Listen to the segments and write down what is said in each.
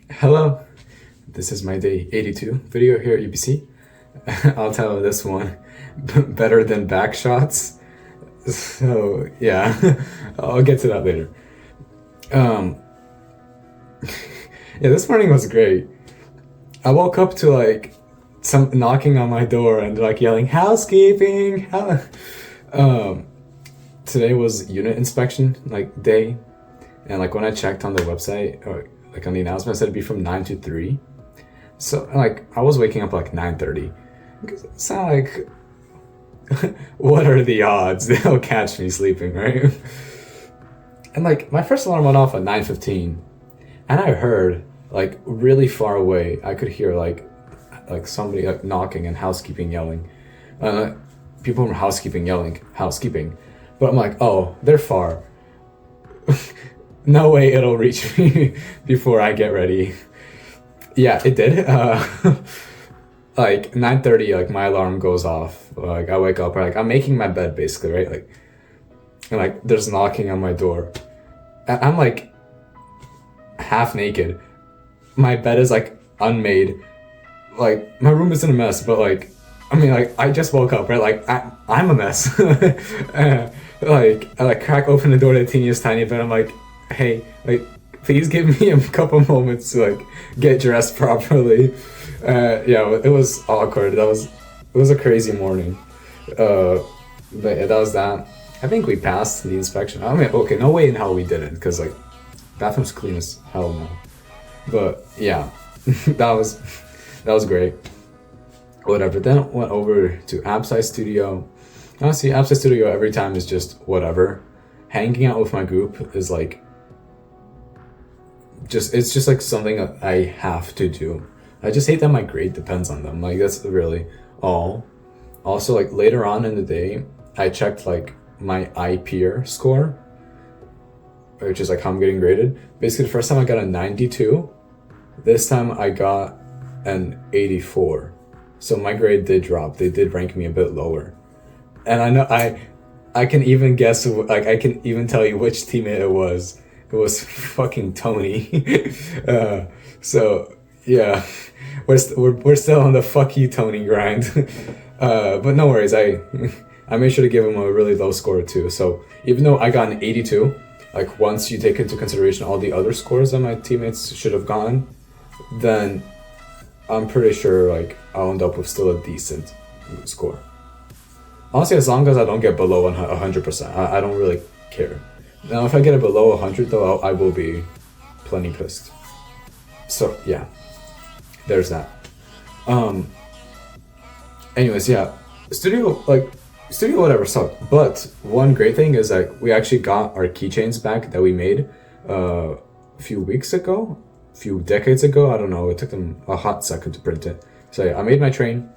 Hello, this is my day 82 video here at UBC. I'll tell this one better than backshots. So yeah, I'll get to that later. Um, yeah, this morning was great. I woke up to like some knocking on my door and like yelling housekeeping. Um, Today was unit inspection like day, and like when I checked on the website or like on the announcement, it said it'd be from 9 to 3. So like I was waking up like 9:30. It's not like what are the odds they'll catch me sleeping, right? And like my first alarm went off at 9:15, and I heard like really far away. I could hear like somebody like knocking and housekeeping yelling. Uh, People from housekeeping yelling housekeeping, but I'm like, oh, they're far. No way it'll reach me before I get ready. Yeah, it did. Like 9:30, like my alarm goes off. Like I wake up, like I'm making my bed basically, right? Like and like there's knocking on my door. And I'm like half naked. My bed is like unmade. Like my room is in a mess, but like I mean like I just woke up, right? Like I'm a mess. Like I like crack open the door the teeniest tiny bit. I'm like, hey, like please give me a couple moments to like get dressed properly. Yeah, it was awkward. It was a crazy morning. Uh, but yeah, that was that. I think we passed the inspection. I mean, okay, no way in hell we didn't, because like bathroom's clean as hell now. But yeah, that was that was great. Whatever. Then went over to Absci Studio. Honestly, Absci Studio every time is just whatever. Hanging out with my group is like just it's just like something that I have to do. I just hate that my grade depends on them. Like that's really all. Also, like later on in the day, I checked like my iPeer score, which is like how I'm getting graded. Basically, the first time I got a 92. This time I got an 84. So my grade did drop. They did rank me a bit lower. And I know I can even guess, like I can even tell you which teammate it was. It was fucking Tony. So yeah, we're still on the fuck you Tony grind. But no worries. I made sure to give him a really low score too. So even though I got an 82, like once you take into consideration all the other scores that my teammates should have gotten, then I'm pretty sure like I'll end up with still a decent score. Honestly, as long as I don't get below 100%, I don't really care. Now, if I get it below 100, though, I will be plenty pissed. So yeah, there's that. Um. Anyways, yeah, studio like studio whatever sucked. But one great thing is like we actually got our keychains back that we made a few weeks ago, a few decades ago. I don't know. It took them a hot second to print it. So yeah, I made my train.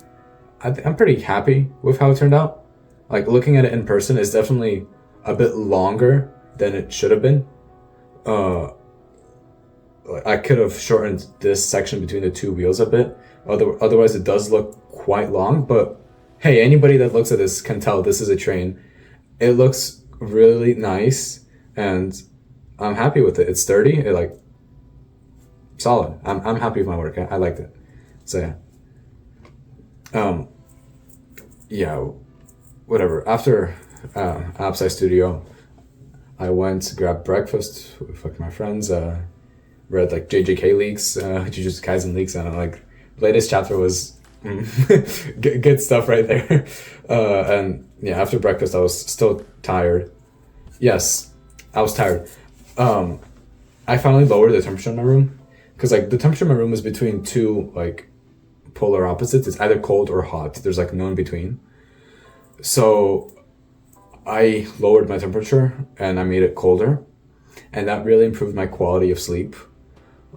I'm pretty happy with how it turned out. Like looking at it in person is definitely a bit longer than it should have been. Uh, I could have shortened this section between the two wheels a bit. Otherwise, it does look quite long. But hey, anybody that looks at this can tell this is a train. It looks really nice, and I'm happy with it. It's sturdy. It like solid. I'm happy with my work. I liked it. So yeah. Um. Yeah. Whatever. After Upside Studio, I went to grab breakfast with like my friends. Read like JJK leaks, Jujutsu Kaisen leaks, and like latest chapter was good stuff right there. And yeah, after breakfast, I was still tired. Yes, I was tired. Um, I finally lowered the temperature in my room because like the temperature in my room is between two like polar opposites. It's either cold or hot. There's like no in between. So I lowered my temperature and I made it colder, and that really improved my quality of sleep.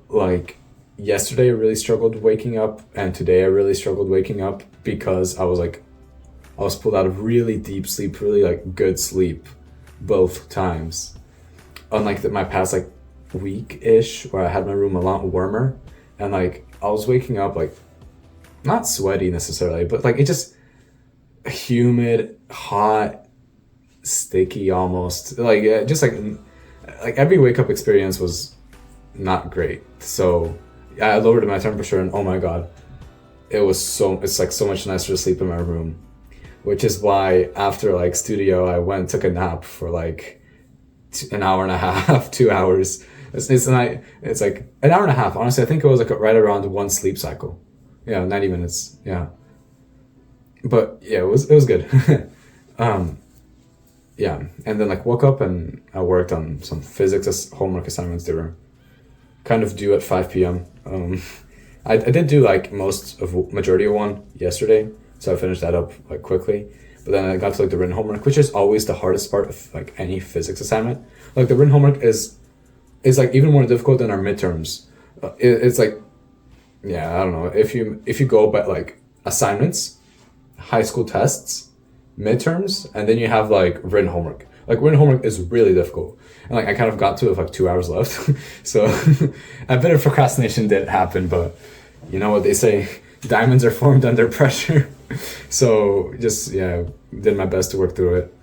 Like yesterday, I really struggled waking up, and today I really struggled waking up because I was pulled out of really deep sleep, really like good sleep, both times. Unlike my past like week ish, where I had my room a lot warmer, and like I was waking up like not sweaty necessarily, but like it just humid, hot, sticky almost. Like just like every wake up experience was not great. So I lowered my temperature, and oh my god, it's like so much nicer to sleep in my room. Which is why after like studio, I went and took a nap for like an hour and a half, 2 hours. It's like an hour and a half. Honestly, I think it was like right around one sleep cycle. Yeah, 90 minutes. Yeah, but yeah, it was good. um, yeah, and then like woke up and I worked on some homework assignments. They were kind of due at 5 p.m. I did do like majority of one yesterday, so I finished that up like quickly. But then I got to like the written homework, which is always the hardest part of like any physics assignment. Like the written homework is like even more difficult than our midterms. It's like, yeah, I don't know, if you go by like assignments, high school tests, midterms, and then you have like written homework. Like written homework is really difficult, and like I kind of got to it with like 2 hours left, so a bit of procrastination did happen. But you know what they say, diamonds are formed under pressure. So just yeah, did my best to work through it.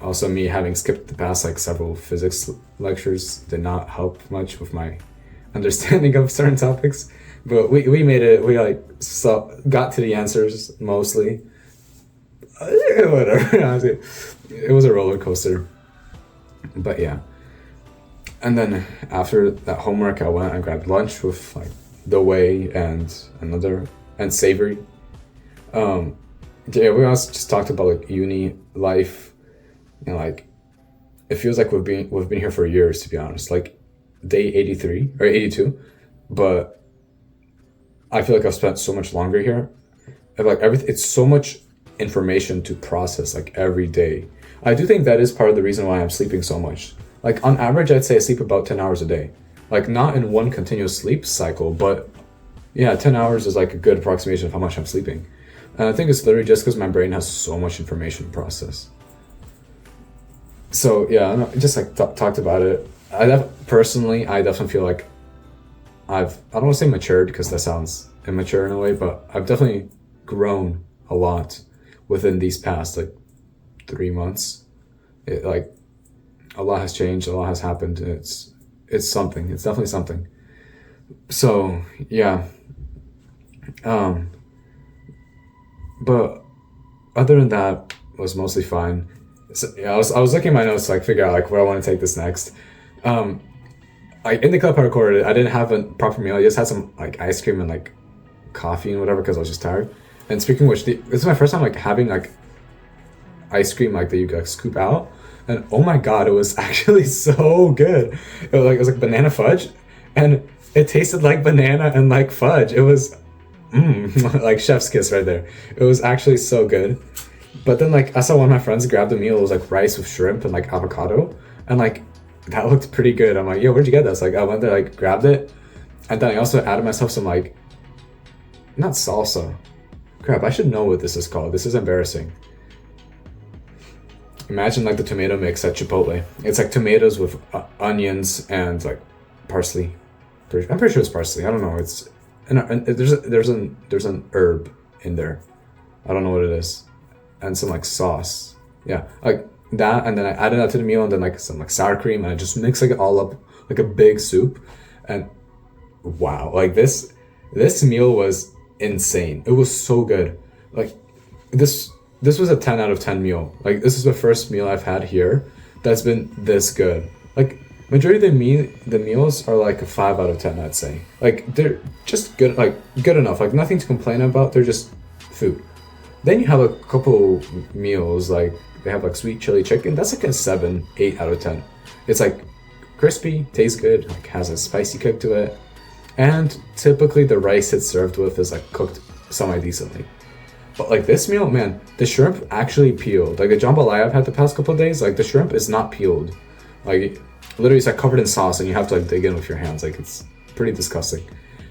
Also, me having skipped the past like several physics lectures did not help much with my understanding of certain topics. But we made it. We like got to the answers mostly. Whatever. Honestly, it was a roller coaster. But yeah. And then after that homework, I went and grabbed lunch with like the Whey and Savory. Yeah, we also just talked about like uni life. You know, like it feels like we've been here for years, to be honest. Like day 83 or 82, but I feel like I've spent so much longer here. And like everything, it's so much information to process like every day. I do think that is part of the reason why I'm sleeping so much. Like on average, I'd say I sleep about 10 hours a day. Like not in one continuous sleep cycle, but yeah, 10 hours is like a good approximation of how much I'm sleeping. And I think it's literally just because my brain has so much information to process. So yeah, I just like talked about it. Personally, I definitely feel like I don't want to say matured because that sounds immature in a way, but I've definitely grown a lot within these past like 3 months. Like a lot has changed, a lot has happened. It's something. It's definitely something. So yeah. But other than that, was mostly fine. So, yeah, I was looking at my notes to like figure out like where I want to take this next. Like in the clip I recorded, I didn't have a proper meal. I just had some like ice cream and like coffee and whatever because I was just tired. And speaking of which, this is my first time like having like ice cream like that you like scoop out, and oh my god, it was actually so good. It was like banana fudge, and it tasted like banana and like fudge. It was like chef's kiss right there. It was actually so good. But then like I saw one of my friends grab the meal. It was like rice with shrimp and like avocado, and like that looked pretty good. I'm like, yo, where'd you get this? Like I went there, like grabbed it, and then I also added myself some like not salsa. Crap, I should know what this is called. This is embarrassing. Imagine like the tomato mix at Chipotle. It's like tomatoes with onions and like parsley. I'm pretty sure it's parsley. I don't know. And there's an herb in there. I don't know what it is. And some like sauce. Yeah, like that. And then I added that to the meal, and then like some like sour cream, and I just mixed like it all up like a big soup. And wow, like this meal was insane. It was so good. Like this was a 10 out of 10 meal. Like this is the first meal I've had here that's been this good. Like majority of the meals are like a 5 out of 10, I'd say. Like they're just good, like good enough. Like nothing to complain about. They're just food. Then you have a couple meals like they have like sweet chili chicken. That's like a 7, 8 out of 10. It's like crispy, tastes good, like has a spicy kick to it. And typically the rice it's served with is like cooked semi-decently. But like this meal, man, the shrimp actually peeled. Like the jambalaya I've had the past couple of days, like the shrimp is not peeled. Like literally it's like covered in sauce and you have to like dig in with your hands. Like it's pretty disgusting.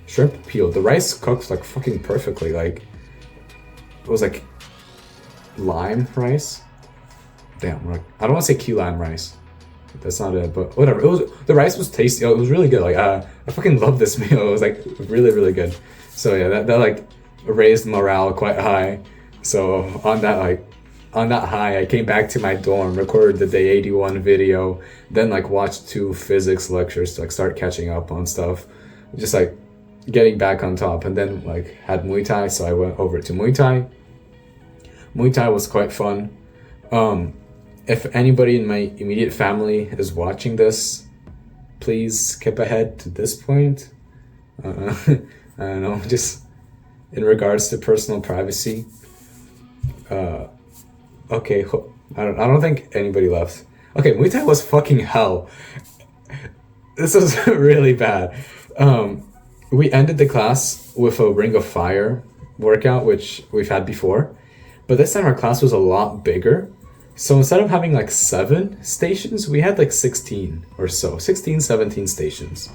Shrimp peeled. The rice cooked like fucking perfectly. Like it was like lime rice. Damn, like I don't want to say key lime rice. That's not it, but whatever. The rice was tasty. It was really good. Like I fucking love this meal. It was like really, really good. So yeah, that like raised morale quite high. So on that high, I came back to my dorm, recorded the day 81 video, then like watched 2 physics lectures to like start catching up on stuff. Just like getting back on top, and then like had Muay Thai, so I went over to Muay Thai. Muay Thai was quite fun. If anybody in my immediate family is watching this, please skip ahead to this point. I don't know, just in regards to personal privacy. Okay, I don't think anybody left. Okay, Muay Thai was fucking hell. This was really bad. We ended the class with a Ring of Fire workout, which we've had before, but this time our class was a lot bigger. So instead of having like 7 stations, we had like 16 or so, 16, 17 stations.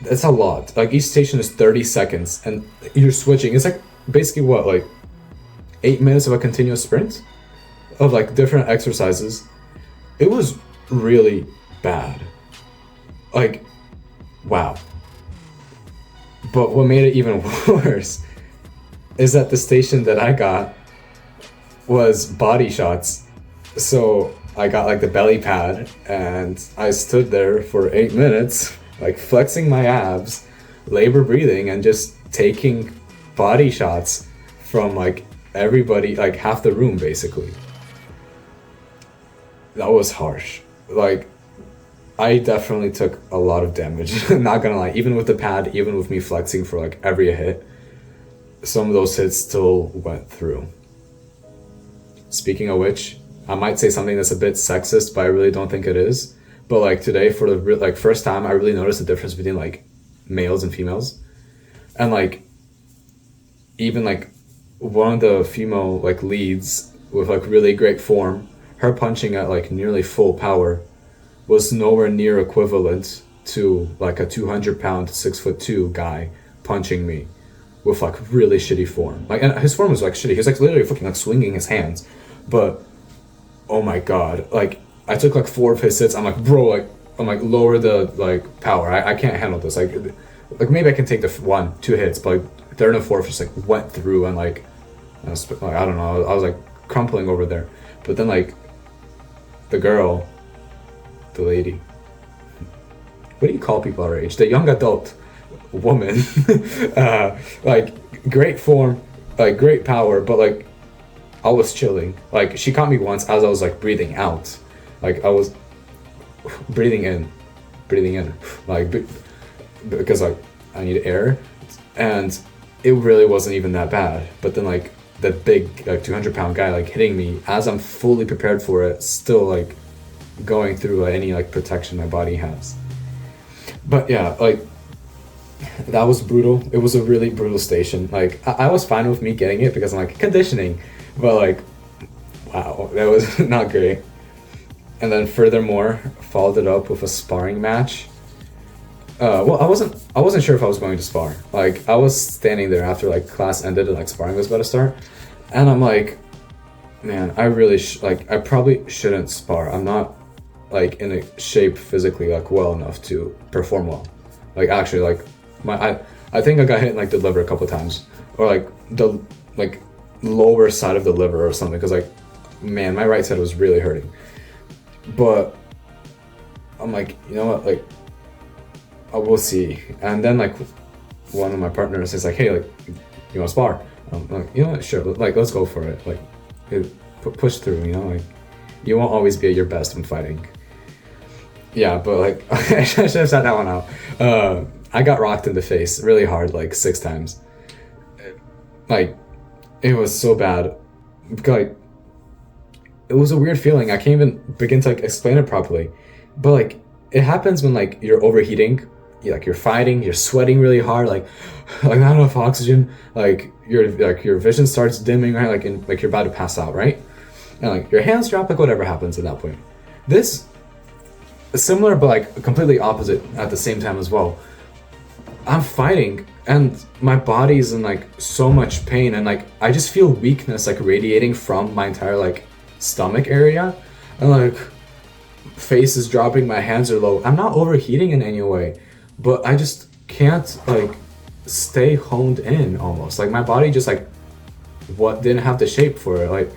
That's a lot. Like each station is 30 seconds and you're switching. It's like basically what, like 8 minutes of a continuous sprint of like different exercises. It was really bad. Like, wow. But what made it even worse is that the station that I got was body shots. So I got like the belly pad and I stood there for 8 minutes, like flexing my abs, labor breathing, and just taking body shots from like everybody, like half the room basically. That was harsh. Like, I definitely took a lot of damage. Not gonna lie, even with the pad, even with me flexing for like every hit, some of those hits still went through. Speaking of which, I might say something that's a bit sexist, but I really don't think it is. But like today, for the like first time, I really noticed the difference between like males and females, and like even like one of the female like leads with like really great form, her punching at like nearly full power was nowhere near equivalent to like a 200-pound 6'2" guy punching me with like really shitty form. Like, and his form was like shitty. He was like literally fucking like swinging his hands, but oh my god, like I took like 4 of his hits. I'm like, bro, like I'm like, lower the like power. I can't handle this. Like maybe I can take the 1, 2 hits, but like third and fourth just like went through and like I don't know. I was like crumpling over there, but then like the girl. The lady. What do you call people our age? The young adult woman. Like great form, like great power, but like I was chilling. Like she caught me once as I was like breathing out. Like I was breathing in, like because like I need air, and it really wasn't even that bad. But then like the big like 200-pound guy like hitting me as I'm fully prepared for it, still like going through any like protection my body has. But yeah, like that was brutal. It was a really brutal station. Like I was fine with me getting it because I'm like conditioning, but like wow, that was not great. And then furthermore, followed it up with a sparring match. Well, I wasn't sure if I was going to spar. Like I was standing there after like class ended and like sparring was about to start, and I'm like, man, I really I probably shouldn't spar. I'm not like in a shape physically like well enough to perform well. Like actually like I think I got hit in like the liver a couple of times, or like the like lower side of the liver or something, because like man, my right side was really hurting. But I'm like, you know what, like I will see. And then like one of my partners is like, hey, like you want to spar? I'm like, you know what, sure, like let's go for it. Like push through, you know, like you won't always be at your best when fighting. Yeah, but like I should have sat that one out. I got rocked in the face really hard, like 6 times. Like it was so bad. Like it was a weird feeling. I can't even begin to like explain it properly. But like it happens when like you're overheating, you're fighting, you're sweating really hard, like not enough oxygen, like your vision starts dimming, right? Like you're about to pass out, right? And like your hands drop, like whatever happens at that point. This is similar but like completely opposite at the same time as well. I'm fighting and my body's in like so much pain, and like I just feel weakness like radiating from my entire like stomach area, and like face is dropping, my hands are low. I'm not overheating in any way, but I just can't like stay honed in almost. Like my body just like didn't have the shape for it. Like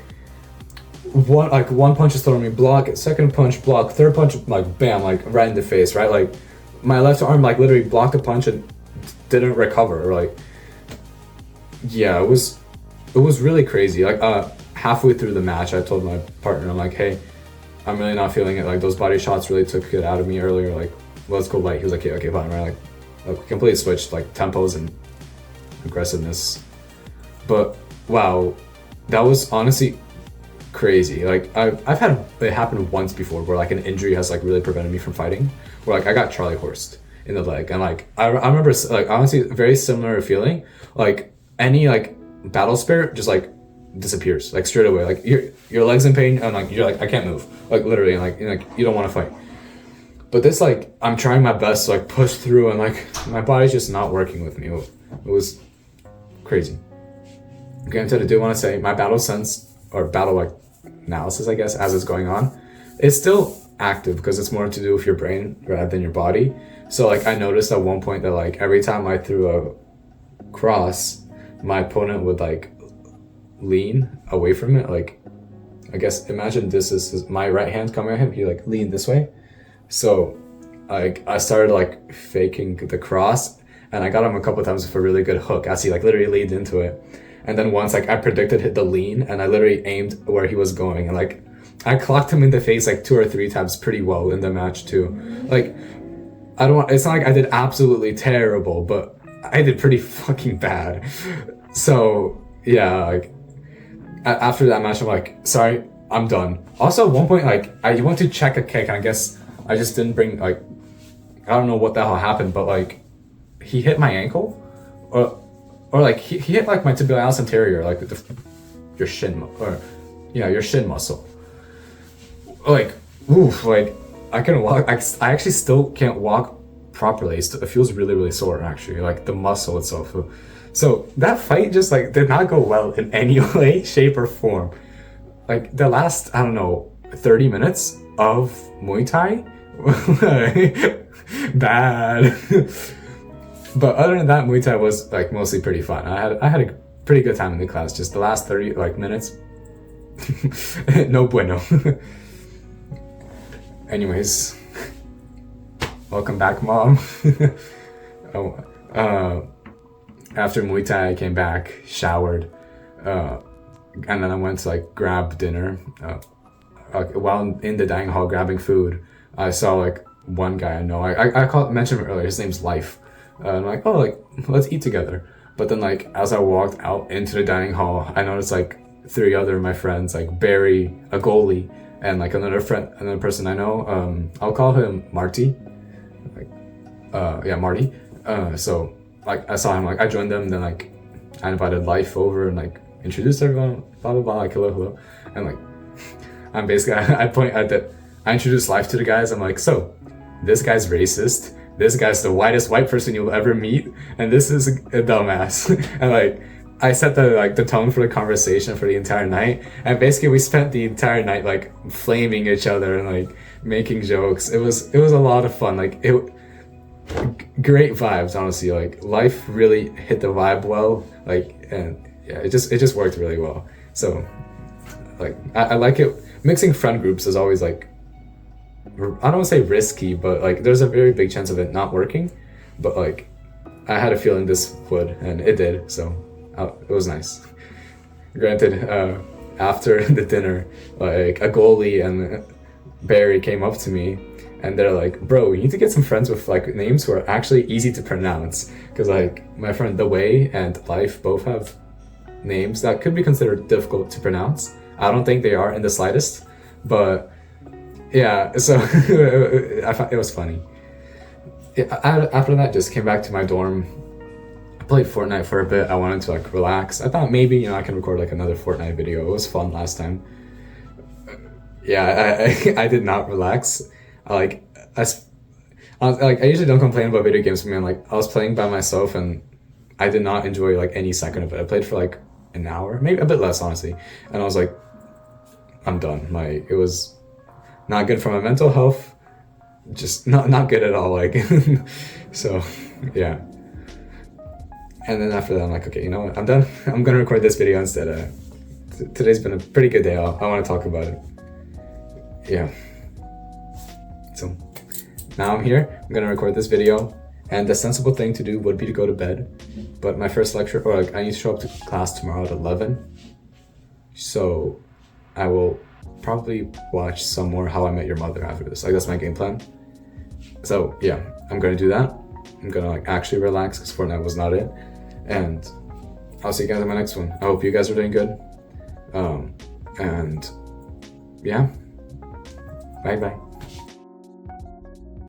one punch is throwing me, block it, second punch, block, third punch, like bam, like right in the face, right? Like my left arm like literally blocked a punch and didn't recover. Like, yeah, it was really crazy. Like, halfway through the match, I told my partner, I'm like, hey, I'm really not feeling it. Like, those body shots really took it out of me earlier. Like, let's go light. He was like, yeah, okay, fine, right? Like completely switched like tempos and aggressiveness. But wow, that was honestly crazy. Like, I've had it happen once before where like an injury has like really prevented me from fighting. Where like I got Charlie horsed in the leg, and like I remember like honestly very similar feeling. Like any like battle spirit just like disappears like straight away. Like your legs in pain, and like you're like I can't move. Like literally, and like you don't want to fight. But this like I'm trying my best to like push through, and like my body's just not working with me. It was crazy. Granted, I do want to say my battle sense or battle like analysis, I guess, as it's going on, it's still active because it's more to do with your brain rather than your body. So like I noticed at one point that like every time I threw a cross, my opponent would like lean away from it. Like, I guess imagine this is my right hand coming at him. He like leaned this way. So like I started like faking the cross, and I got him a couple of times with a really good hook as he like literally leaned into it. And then once like I predicted hit the lean, and I literally aimed where he was going, and like I clocked him in the face like 2 or 3 times pretty well in the match too. Like it's not like I did absolutely terrible, but I did pretty fucking bad. So yeah, like after that match I'm like, sorry, I'm done. Also at one point like I went to check a kick, and I guess I just didn't bring like, I don't know what the hell happened, but like he hit my ankle, or like he hit like my tibialis anterior, like your shin your shin muscle. Like, oof, like I can walk. I actually still can't walk properly. It feels really, really sore actually, like the muscle itself. So that fight just like did not go well in any way, shape, or form. Like the last, I don't know, 30 minutes of Muay Thai, bad. But other than that, Muay Thai was like mostly pretty fun. I had a pretty good time in the class. Just the last 30 like minutes, no bueno. Anyways, welcome back, Mom. After Muay Thai, I came back, showered, and then I went to like grab dinner. While in the dining hall grabbing food, I saw like one guy I know. I mentioned him earlier. His name's Life. I'm like, oh, like let's eat together. But then like as I walked out into the dining hall, I noticed like 3 other of my friends, like Barry, a goalie, and like another person I know. I'll call him Marty. Like, Marty. So like I saw him, like I joined them, and then like I invited Life over and like introduced everyone, blah blah blah, like hello, and like I'm basically I introduced Life to the guys. I'm like, so this guy's racist. This guy's the whitest white person you'll ever meet, and this is a dumbass. And like I set the tone for the conversation for the entire night, and basically we spent the entire night like flaming each other and like making jokes. It was a lot of fun. Like great vibes, honestly. Like Life really hit the vibe well. Like, and yeah, it just worked really well. So like I like it. Mixing friend groups is always like, I don't want to say risky, but like there's a very big chance of it not working. But like I had a feeling this would, and it did. So it was nice. Granted, after the dinner, like a goalie and Barry came up to me, and they're like, bro, you need to get some friends with like names who are actually easy to pronounce, because like my friend The Way and Life both have names that could be considered difficult to pronounce. I don't think they are in the slightest, but yeah, so I thought it was funny. Yeah, after that, just came back to my dorm. I played Fortnite for a bit. I wanted to like relax. I thought maybe I can record like another Fortnite video. It was fun last time. Yeah, I did not relax. I usually don't complain about video games for me. I was playing by myself, and I did not enjoy like any second of it. I played for like an hour, maybe a bit less, honestly, and I was like, I'm done. Like it was not good for my mental health. Just not good at all. Like so, yeah. And then after that, I'm like, okay, you know what? I'm done. I'm gonna record this video instead. Today's been a pretty good day. I want to talk about it. Yeah. So now I'm here. I'm gonna record this video, And the sensible thing to do would be to go to bed. But my first lecture, or like I need to show up to class tomorrow at 11. So I will probably watch some more How I Met Your Mother after this. Like that's my game plan. So yeah, I'm gonna do that. I'm gonna like actually relax because Fortnite was not it. And I'll see you guys in my next one. I hope you guys are doing good. And yeah, bye bye.